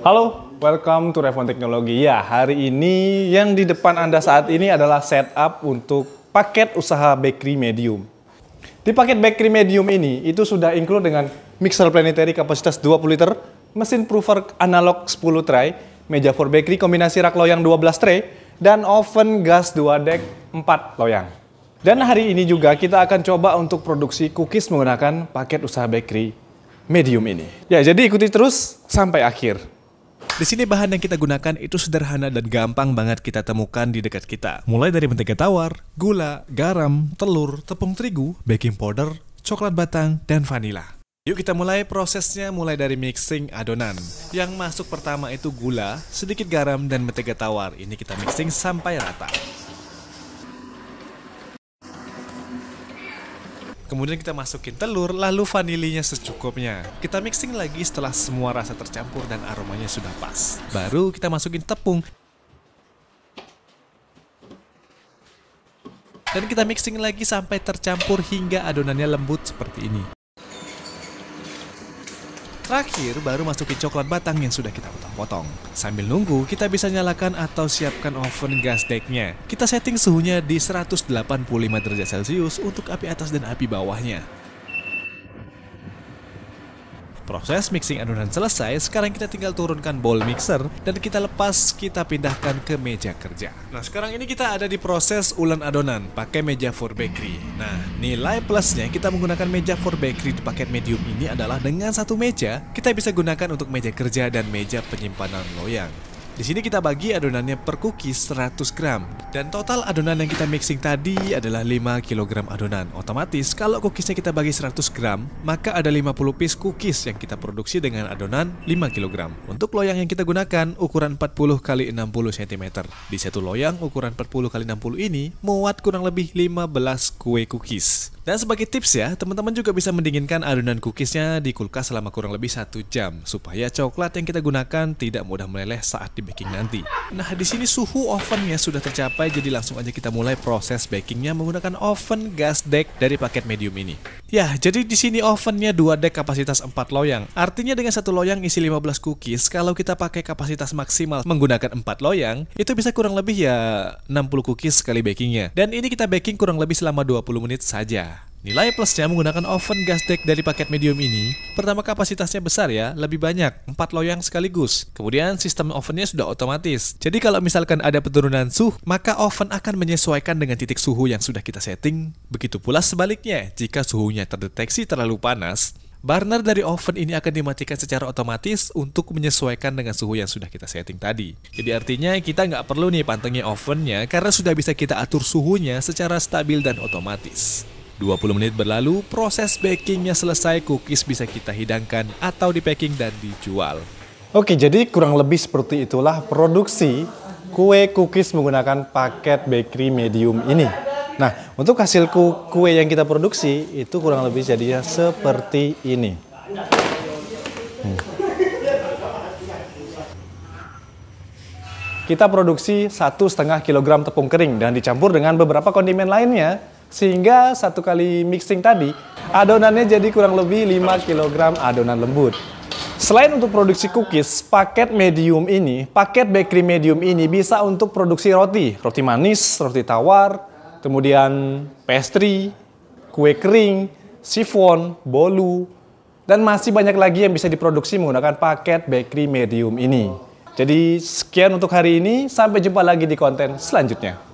Halo, welcome to Revon Teknologi. Ya, hari ini yang di depan Anda saat ini adalah setup untuk paket usaha bakery medium. Di paket bakery medium ini, itu sudah include dengan mixer planetary kapasitas 20 liter, mesin proofer analog 10 tray, meja for bakery kombinasi rak loyang 12 tray, dan oven gas 2 dek 4 loyang. Dan hari ini juga kita akan coba untuk produksi cookies menggunakan paket usaha bakery medium ini. Ya, jadi ikuti terus sampai akhir. Di sini bahan yang kita gunakan itu sederhana dan gampang banget kita temukan di dekat kita. Mulai dari mentega tawar, gula, garam, telur, tepung terigu, baking powder, coklat batang, dan vanila. Yuk kita mulai prosesnya mulai dari mixing adonan. Yang masuk pertama itu gula, sedikit garam, dan mentega tawar. Ini kita mixing sampai rata. Kemudian kita masukin telur, lalu vanilinya secukupnya. Kita mixing lagi setelah semua rasa tercampur dan aromanya sudah pas. Baru kita masukin tepung. Dan kita mixing lagi sampai tercampur hingga adonannya lembut seperti ini. Terakhir, baru masukin coklat batang yang sudah kita potong-potong. Sambil nunggu, kita bisa nyalakan atau siapkan oven gas decknya. Kita setting suhunya di 185 derajat Celcius untuk api atas dan api bawahnya. Proses mixing adonan selesai, sekarang kita tinggal turunkan bowl mixer dan kita lepas, kita pindahkan ke meja kerja. Nah, sekarang ini kita ada di proses ulen adonan pakai meja for bakery. Nah, nilai plusnya kita menggunakan meja for bakery di paket medium ini adalah dengan satu meja, kita bisa gunakan untuk meja kerja dan meja penyimpanan loyang. Di sini kita bagi adonannya per cookies 100 gram. Dan total adonan yang kita mixing tadi adalah 5 kg adonan. Otomatis kalau cookiesnya kita bagi 100 gram, maka ada 50 piece cookies yang kita produksi dengan adonan 5 kg. Untuk loyang yang kita gunakan ukuran 40 x 60 cm. Di satu loyang ukuran 40 x 60 ini muat kurang lebih 15 kue cookies. Dan sebagai tips ya, teman-teman juga bisa mendinginkan adonan cookiesnya di kulkas selama kurang lebih 1 jam supaya coklat yang kita gunakan tidak mudah meleleh saat di baking nanti. Nah, di sini suhu ovennya sudah tercapai, jadi langsung aja kita mulai proses bakingnya menggunakan oven gas deck dari paket medium ini. Ya, jadi di sini ovennya 2 deck kapasitas 4 loyang. Artinya dengan satu loyang isi 15 cookies, kalau kita pakai kapasitas maksimal menggunakan 4 loyang, itu bisa kurang lebih ya 60 cookies sekali bakingnya. Dan ini kita baking kurang lebih selama 20 menit saja. Nilai plusnya menggunakan oven gas deck dari paket medium ini, pertama kapasitasnya besar ya, lebih banyak, 4 loyang sekaligus. Kemudian sistem ovennya sudah otomatis. Jadi kalau misalkan ada penurunan suhu, maka oven akan menyesuaikan dengan titik suhu yang sudah kita setting. Begitu pula sebaliknya, jika suhunya terdeteksi terlalu panas, burner dari oven ini akan dimatikan secara otomatis untuk menyesuaikan dengan suhu yang sudah kita setting tadi. Jadi artinya kita nggak perlu nih pantengin ovennya karena sudah bisa kita atur suhunya secara stabil dan otomatis. 20 menit berlalu, proses bakingnya selesai, cookies bisa kita hidangkan atau di packing dan dijual. Oke, jadi kurang lebih seperti itulah produksi kue cookies menggunakan paket bakery medium ini. Nah, untuk hasil kue yang kita produksi itu kurang lebih jadinya seperti ini. Kita produksi 1,5 kg tepung kering dan dicampur dengan beberapa kondimen lainnya, sehingga satu kali mixing tadi, adonannya jadi kurang lebih 5 kg adonan lembut. Selain untuk produksi cookies, paket bakery medium ini bisa untuk produksi roti manis, roti tawar, kemudian pastry, kue kering, chiffon, bolu, dan masih banyak lagi yang bisa diproduksi menggunakan paket bakery medium ini. Jadi sekian untuk hari ini, sampai jumpa lagi di konten selanjutnya.